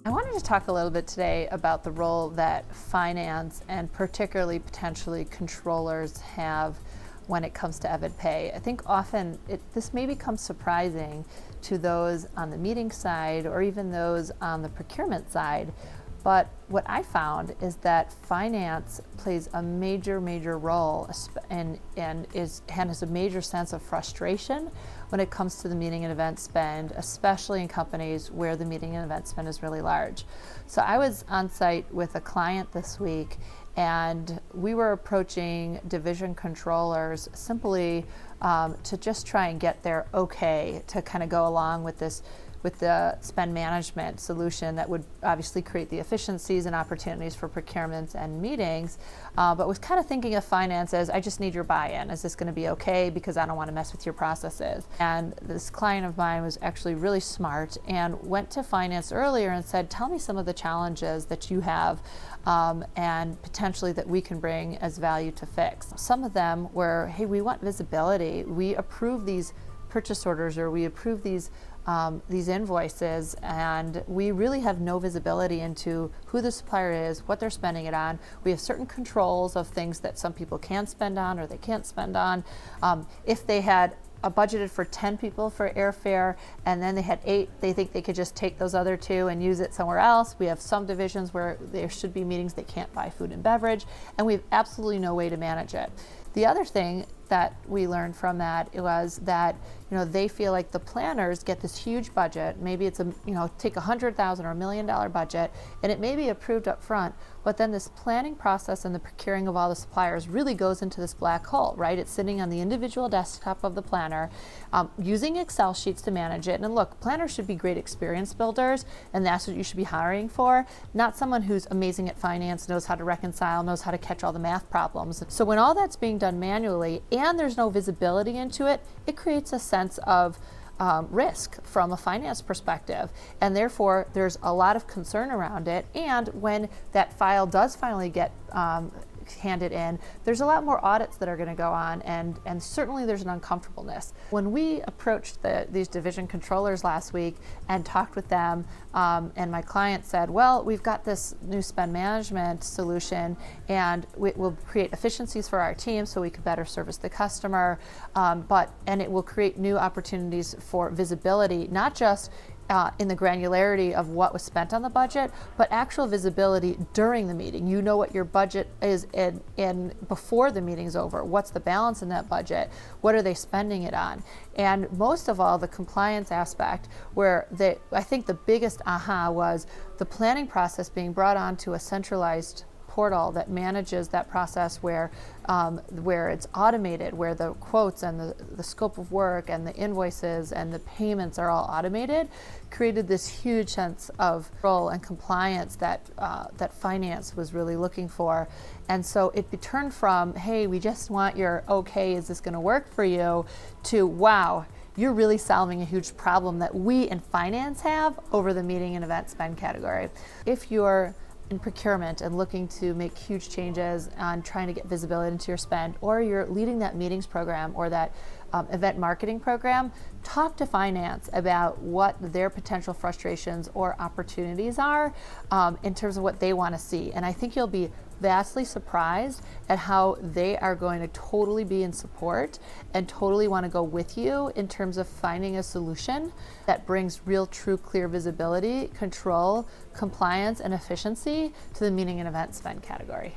I wanted to talk a little bit today about the role that finance and particularly potentially controllers have when it comes to event pay. I think often this may become surprising to those on the meeting side or even those on the procurement side. But what I found is that finance plays a major role and has a major sense of frustration when it comes to the meeting and event spend, especially in companies where the meeting and event spend is really large. So I was on site with a client this week, and we were approaching division controllers simply to just try and get their okay to kind of go along with the spend management solution that would obviously create the efficiencies and opportunities for procurements and meetings, but was kind of thinking of finance as, I just need your buy-in. Is this going to be okay? Because I don't want to mess with your processes. And this client of mine was actually really smart and went to finance earlier and said, tell me some of the challenges that you have and potentially that we can bring as value to fix. Some of them were, hey, we want visibility. We approve these purchase orders or we approve these invoices, and we really have no visibility into who the supplier is, what they're spending it on. We have certain controls of things that some people can spend on or they can't spend on. If they had budgeted for 10 people for airfare and then they had 8, they think they could just take those other 2 and use it somewhere else. We have some divisions where there should be meetings they can't buy food and beverage, and we have absolutely no way to manage it. The other thing that we learned from that was that they feel like the planners get this huge budget. Maybe it's take $100,000 or $1 million budget, and it may be approved up front, but then this planning process and the procuring of all the suppliers really goes into this black hole, right? It's sitting on the individual desktop of the planner, using Excel sheets to manage it. And look, planners should be great experience builders, and that's what you should be hiring for, not someone who's amazing at finance, knows how to reconcile, knows how to catch all the math problems. So when all that's being done manually and there's no visibility into it, it creates a sense of risk from a finance perspective, and therefore there's a lot of concern around it. And when that file does finally get handed in, there's a lot more audits that are going to go on, and certainly there's an uncomfortableness. When we approached these division controllers last week and talked with them, and my client said, well, we've got this new spend management solution and it will create efficiencies for our team so we can better service the customer, and it will create new opportunities for visibility, not just in the granularity of what was spent on the budget, but actual visibility during the meeting. You know what your budget is in before the meeting's over. What's the balance in that budget? What are they spending it on? And most of all, the compliance aspect, where I think the biggest aha was the planning process being brought onto a centralized portal that manages that process, where it's automated, where the quotes and the scope of work and the invoices and the payments are all automated, created this huge sense of control and compliance that finance was really looking for. And so it turned from, hey, we just want your okay, is this going to work for you, to wow, you're really solving a huge problem that we in finance have over the meeting and event spend category. If you're in procurement and looking to make huge changes on trying to get visibility into your spend, or you're leading that meetings program or that event marketing program, talk to finance about what their potential frustrations or opportunities are in terms of what they want to see. And I think you'll be vastly surprised at how they are going to totally be in support and totally want to go with you in terms of finding a solution that brings real, true, clear visibility, control, compliance, and efficiency to the meeting and event spend category.